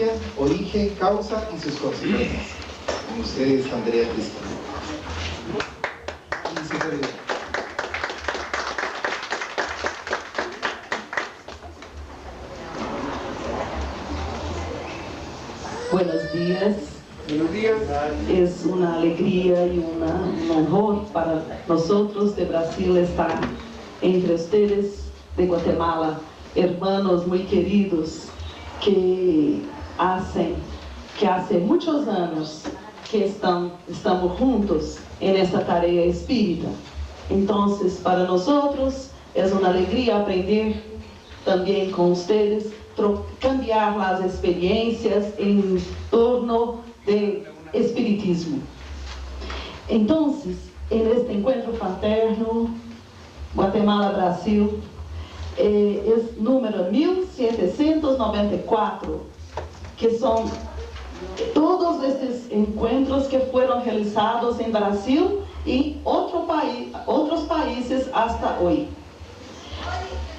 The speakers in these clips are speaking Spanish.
violencia, origen, causa y sus consecuencias. Con ustedes, Andrea Cristina. Buenos días. Buenos días. Es una alegría y un honor para nosotros de Brasil estar entre ustedes de Guatemala, hermanos muy queridos que hace muchos años que estamos juntos en esta tarea espírita. Entonces, para nosotros es una alegría aprender también con ustedes, cambiar las experiencias en torno del espiritismo. Entonces, en este encuentro fraterno, Guatemala-Brasil, es número 1794, que son todos estos encuentros que fueron realizados en Brasil y otros países hasta hoy.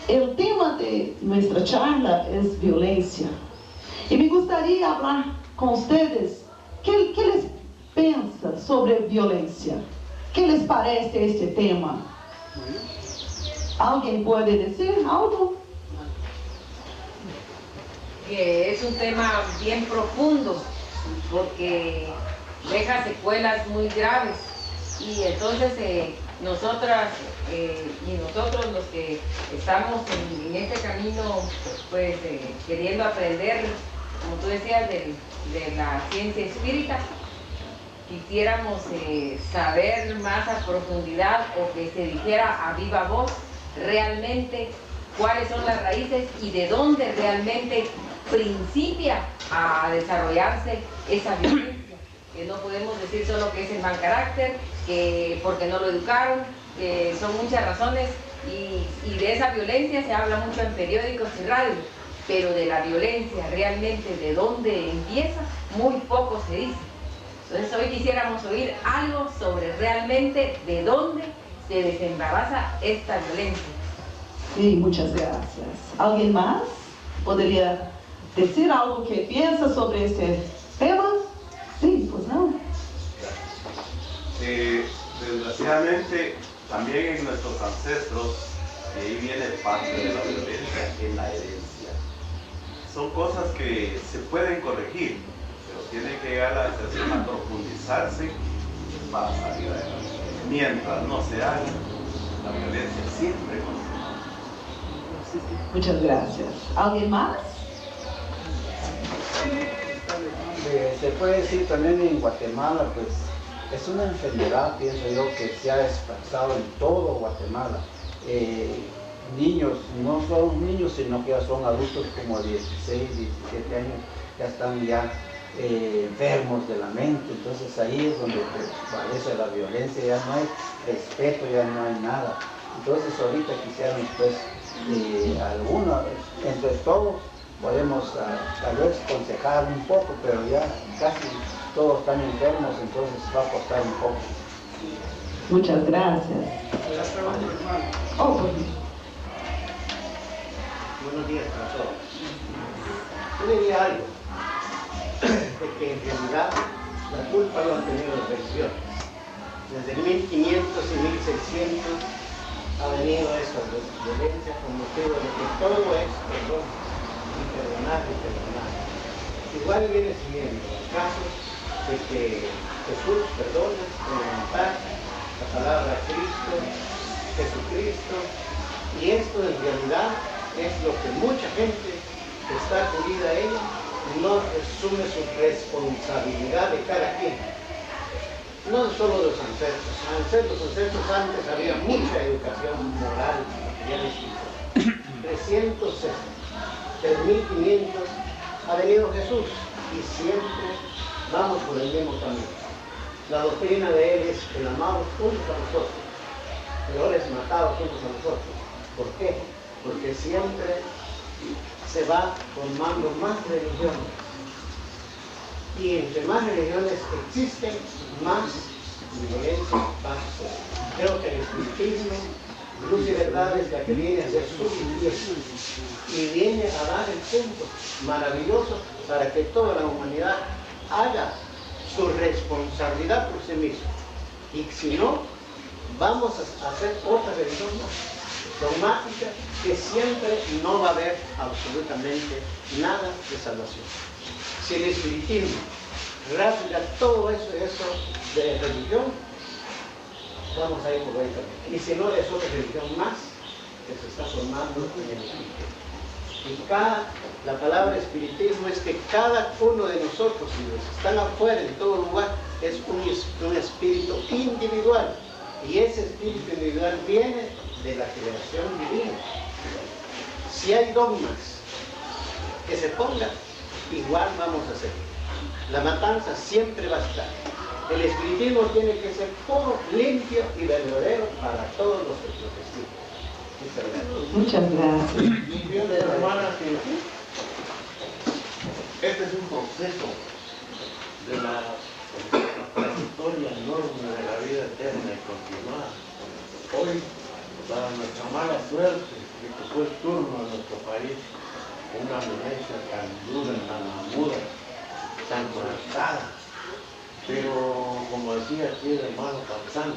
El tema de nuestra charla es violencia. Y me gustaría hablar con ustedes, ¿qué les piensa sobre violencia? ¿Qué les parece este tema? ¿Alguien puede decir algo? Que es un tema bien profundo, porque deja secuelas muy graves. Y entonces nosotras y nosotros los que estamos en este camino, pues queriendo aprender, como tú decías, de la ciencia espírita, quisiéramos saber más a profundidad, o que se dijera a viva voz realmente cuáles son las raíces y de dónde realmente principia a desarrollarse esa violencia. Que no podemos decir solo que es el mal carácter, que porque no lo educaron, que son muchas razones, y de esa violencia se habla mucho en periódicos y radio, pero de la violencia realmente de dónde empieza, muy poco se dice. Entonces hoy quisiéramos oír algo sobre realmente de dónde se desembaraza esta violencia. Sí, muchas gracias. ¿Alguien más podría decir algo que piensa sobre este tema? Sí, pues no. Desgraciadamente, también en nuestros ancestros, ahí viene parte de la violencia, en la herencia. Son cosas que se pueden corregir, pero tiene que llegar a profundizarse para salir adelante. Mientras no se haga, la violencia siempre continúa. Muchas gracias. ¿Alguien más? Se puede decir también en Guatemala, pues es una enfermedad, pienso yo, que se ha esparcido en todo Guatemala. Niños, no son niños, sino que ya son adultos como 16, 17 años, ya están enfermos de la mente. Entonces ahí es donde aparece la violencia, ya no hay respeto, ya no hay nada. Entonces ahorita quisiéramos pues algunos, entre todos, podemos tal vez aconsejar un poco, pero ya casi todos están enfermos, entonces va a costar un poco. Muchas gracias. Oh, pues. Buenos días para todos. Yo diría algo, de que en realidad la culpa lo han tenido los religiosos. Desde 1500 y 1600 ha venido esa violencia con motivo de que todo es perdón, y perdonar. Igual viene siguiendo el caso de que Jesús perdona, levantar la palabra Cristo, Jesucristo, y esto en realidad es lo que mucha gente que está acudida a ella no asume su responsabilidad de cada quien. No solo los ancestros. Los ancestros antes había mucha educación moral, material espiritual. 1500 ha venido Jesús y siempre vamos por el mismo camino. La doctrina de él es el amado juntos a nosotros, peor es matado juntos a nosotros. ¿Por qué? Porque siempre se va formando más religiones. Y entre más religiones existen, más violencia va a ser. Creo que el espiritismo Luz y verdad es la que viene a ser suficiente y viene a dar el punto maravilloso para que toda la humanidad haga su responsabilidad por sí misma. Y si no, vamos a hacer otra religión dogmática que siempre no va a haber absolutamente nada de salvación. Si el espiritismo rasga todo eso de religión, vamos a ir por ahí también. Y si no, es otra religión más que se está formando en el espiritismo. Y la palabra espiritismo es que cada uno de nosotros, y los que están afuera en todo lugar, es un espíritu individual. Y ese espíritu individual viene de la creación divina. Si hay dogmas que se pongan, igual vamos a seguir. La matanza siempre va a estar. El espiritismo tiene que ser puro, limpio y verdadero para todos los testigos. Muchas gracias. Hermana, este es un proceso de la trayectoria enorme de la vida eterna y continuada. Hoy, para nuestra mala suerte, que fue el turno en nuestro país, una violencia tan dura, tan aguda, tan conectada. Pero, como decía aquí el hermano Panzano,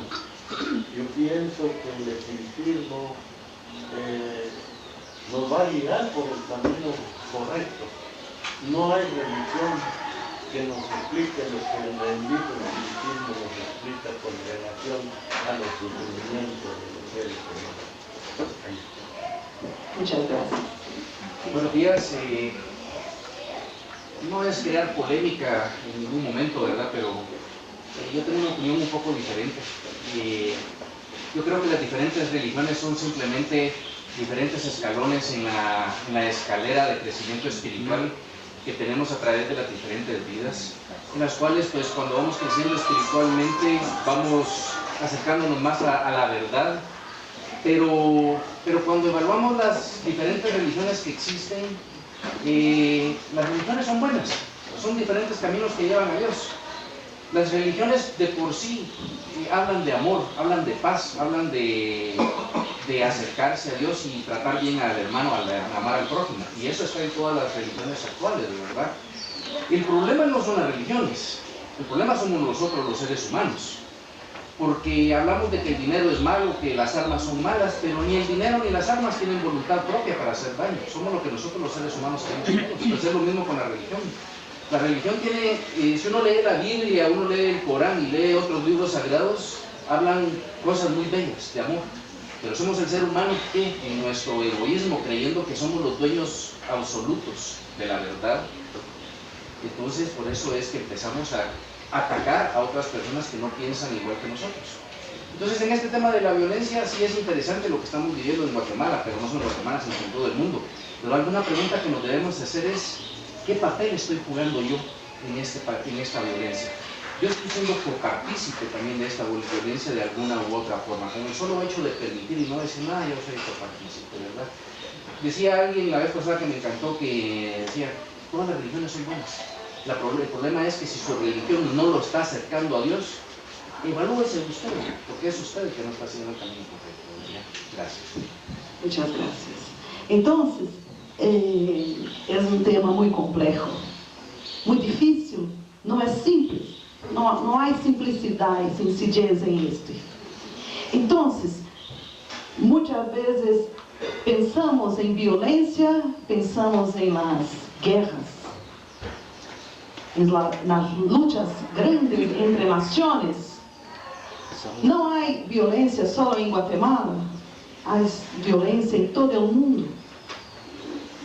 yo pienso que el espiritismo nos va a guiar por el camino correcto. No hay religión que nos explique lo que el bendito espiritismo nos explica con relación a los sufrimientos de los seres humanos. Muchas gracias. Buenos días. No es crear polémica en ningún momento, ¿verdad? Pero yo tengo una opinión un poco diferente. Yo creo que las diferentes religiones son simplemente diferentes escalones en la escalera de crecimiento espiritual que tenemos a través de las diferentes vidas, en las cuales pues cuando vamos creciendo espiritualmente vamos acercándonos más a la verdad, pero cuando evaluamos las diferentes religiones que existen, las religiones son buenas, son diferentes caminos que llevan a Dios. Las religiones de por sí hablan de amor, hablan de paz, hablan de acercarse a Dios y tratar bien al hermano, amar al prójimo. Y eso está en todas las religiones actuales, ¿verdad? El problema no son las religiones, el problema somos nosotros los seres humanos. Porque hablamos de que el dinero es malo, que las armas son malas, pero ni el dinero ni las armas tienen voluntad propia para hacer daño. Somos lo que nosotros los seres humanos tenemos. Pues es lo mismo con la religión. La religión tiene, si uno lee la Biblia, uno lee el Corán y lee otros libros sagrados, hablan cosas muy bellas de amor. Pero somos el ser humano que, en nuestro egoísmo, creyendo que somos los dueños absolutos de la verdad, entonces por eso es que empezamos a atacar a otras personas que no piensan igual que nosotros. Entonces en este tema de la violencia sí es interesante lo que estamos viviendo en Guatemala, pero no solo en Guatemala, sino en todo el mundo. Pero alguna pregunta que nos debemos hacer es, ¿qué papel estoy jugando yo en esta violencia? Yo estoy siendo copartícipe también de esta violencia de alguna u otra forma, con el solo hecho de permitir y no decir nada, yo soy copartícipe, ¿verdad? Decía alguien la vez pasada que me encantó, que decía, todas las religiones son buenas. El problema es que si su religión no lo está acercando a Dios, evalúese usted, porque es usted el que no está haciendo el camino correcto. Gracias. Muchas gracias. Entonces, es un tema muy complejo, muy difícil, no es simple, no hay simplicidad y sencillez en esto. Entonces, muchas veces pensamos en violencia, pensamos en las guerras, en las luchas grandes entre naciones. No hay violencia solo en Guatemala, hay violencia en todo el mundo.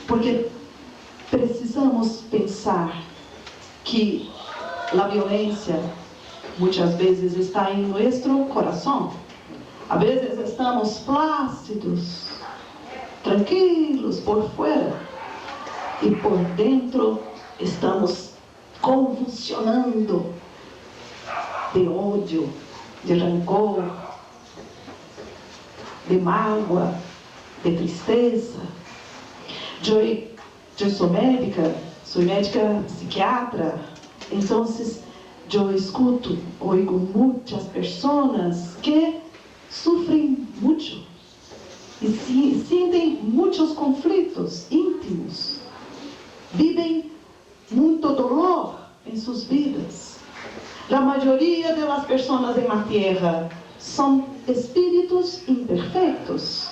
Porque precisamos pensar que la violencia muchas veces está en nuestro corazón. A veces estamos plácidos, tranquilos por fuera, y por dentro estamos convulsionando de odio, de rancor, de mágoa, de tristeza. Eu sou médica psiquiatra, então eu escuto, oigo muitas pessoas que sofrem muito e sentem muitos conflitos íntimos, vivem muito dolor em suas vidas. A maioria das pessoas na Terra são espíritos imperfeitos.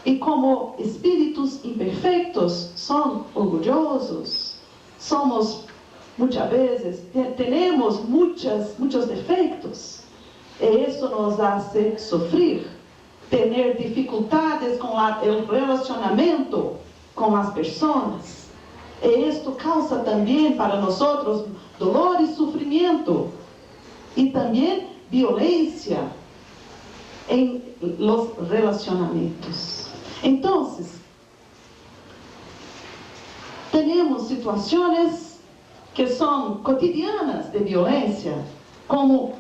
E como espíritos imperfeitos, são orgulhosos. Somos, muitas vezes, temos muitos defeitos. E isso nos hace sofrer, ter dificuldades com o relacionamento com as pessoas. E isto causa também para nós dolor e sofrimento. E também violência em los relacionamentos. Então, temos situações que são cotidianas de violência, como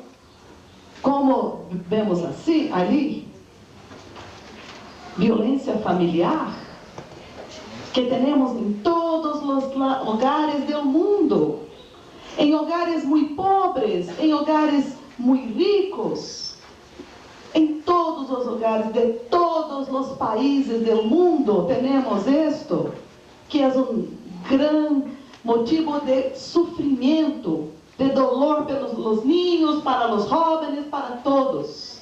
vemos assim, ali, violência familiar, que temos em todos os lugares do mundo, em lugares muito pobres, em lugares muito ricos, em todos os lugares de todos os países do mundo temos isto, que é grande motivo de sofrimento, de dolor pelos niños, para os jovens, para todos.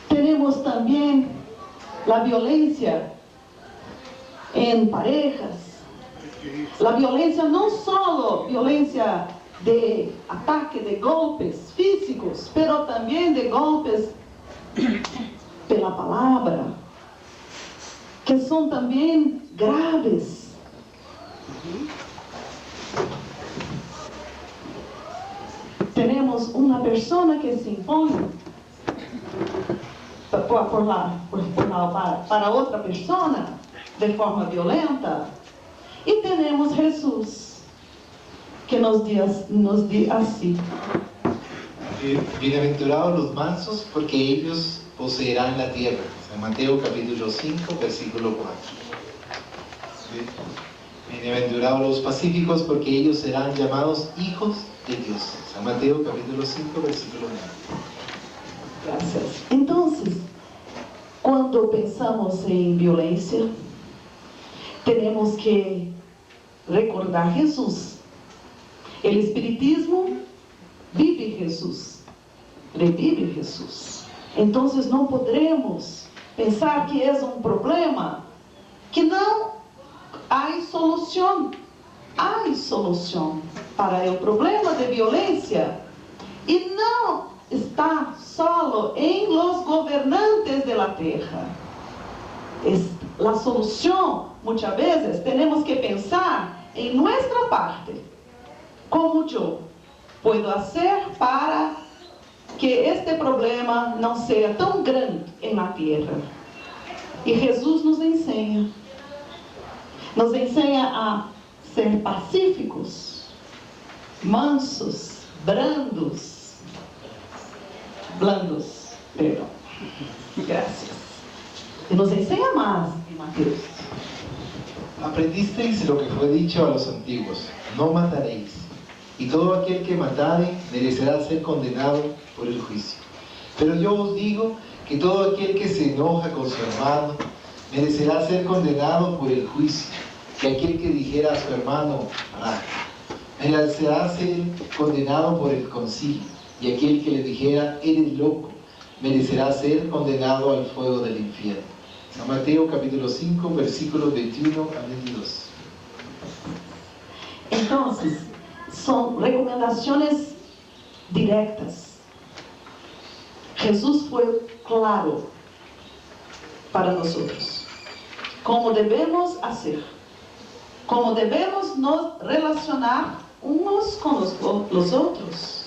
Temos também a violência em parejas. A violência não só violência de ataque, de golpes físicos, pero também de golpes pela palavra, que são também graves. Temos uma pessoa que se impõe para outra pessoa de forma violenta, e temos Jesus, que nos diz assim: Bienaventurados los mansos, porque ellos poseerán la tierra. San Mateo capítulo 5, versículo 4. ¿Sí? Bienaventurados los pacíficos, porque ellos serán llamados hijos de Dios. San Mateo capítulo 5, versículo 9. Gracias. Então, quando pensamos em violência, temos que recordar Jesus. O Espiritismo vive Jesus, revive Jesus. Então, não podemos pensar que é um problema que não há solução. Há solução para o problema de violência, e não está solo em los governantes de la terra. A solução, muitas vezes, temos que pensar em nossa parte. Como eu posso fazer para que este problema não seja tão grande na terra? E Jesus nos ensina a ser pacíficos, mansos, blandos, perdão. Graças. E nos ensina mais em Mateus. Aprendisteis lo que fue dicho a los antiguos: no mataréis, y todo aquel que matare merecerá ser condenado por el juicio. Pero yo os digo que todo aquel que se enoja con su hermano merecerá ser condenado por el juicio, que aquel que dijera a su hermano raca merecerá ser condenado por el concilio, y aquel que le dijera eres loco merecerá ser condenado al fuego del infierno. San Mateo capítulo 5, versículos 21 a 22. Então, são recomendações diretas. Jesus foi claro para nós. Como devemos fazer, como devemos nos relacionar uns com os outros,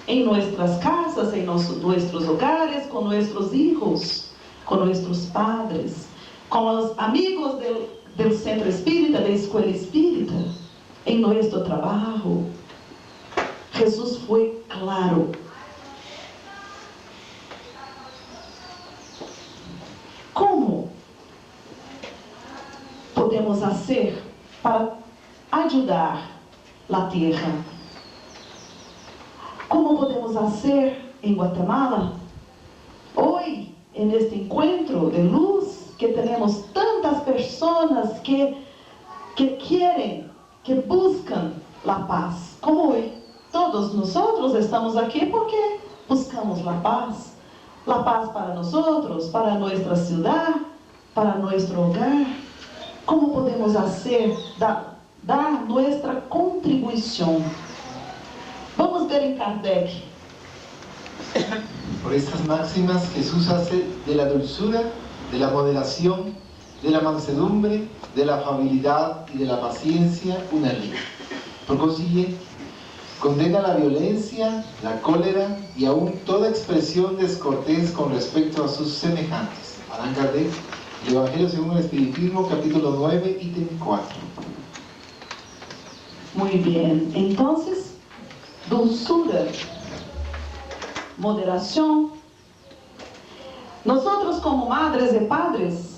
em nossas casas, em nossos hogares, com nossos filhos, com nossos padres, com os amigos do centro espírita, da escola espírita, em nosso trabalho. Jesus foi claro. Como podemos fazer para ajudar a terra? Como podemos fazer em Guatemala? hoy, en este encuentro de luz, que tenemos tantas personas que quieren, que buscan la paz, como hoy, todos nosotros estamos aquí porque buscamos la paz para nosotros, para nuestra ciudad, para nuestro hogar. ¿Cómo podemos hacer, dar nuestra contribución? Vamos ver en Kardec. Por estas máximas Jesús hace de la dulzura, de la moderación, de la mansedumbre, de la afabilidad y de la paciencia una ley. Por consiguiente, condena la violencia, la cólera y aún toda expresión descortés con respecto a sus semejantes. Allan Kardec, el Evangelio según el Espiritismo, capítulo 9, ítem 4. Muy bien, entonces, dulzura, moderación. Nosotros como madres y padres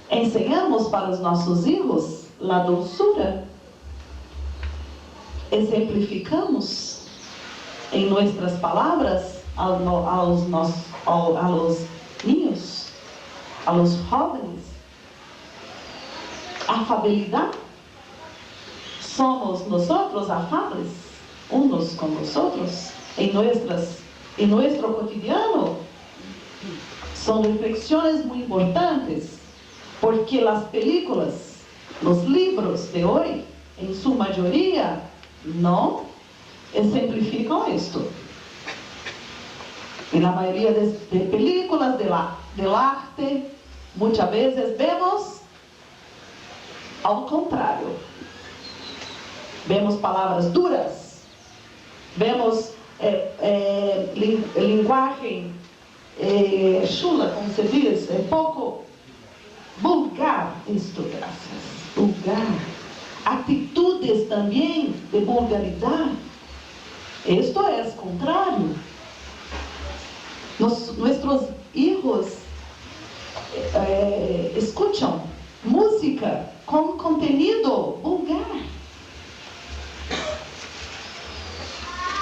enseñamos para los nuestros hijos la dulzura. Exemplificamos en nuestras palabras a los niños, a los jóvenes. Afabilidad. Somos nosotros afables unos con los otros en nuestro cotidiano. Son reflexiones muy importantes, porque las películas, los libros de hoy, en su mayoría, no ejemplifican esto. En la mayoría de películas del arte, muchas veces vemos ao contrário. Vemos palavras duras, vemos linguagem chula, como se diz, pouco vulgar, isto, graças, vulgar. Atitudes também de vulgaridade. Esto é contrário. Nossos hijos escutam música com contenido vulgar.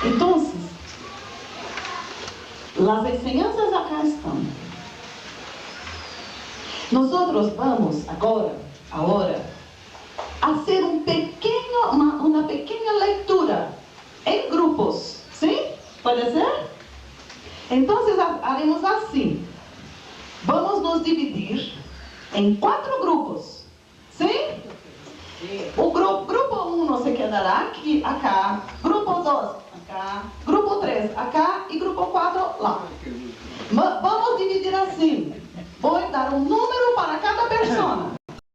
Então, as enseñanzas acá estão. Nós vamos agora, fazer uma pequena leitura em grupos, sim? Pode ser? Então, haremos assim. Vamos nos dividir em 4 grupos, sim? O grupo 1 se quedará aqui, acá. Grupo 2, acá. Grupo 3, acá. E grupo 4, lá.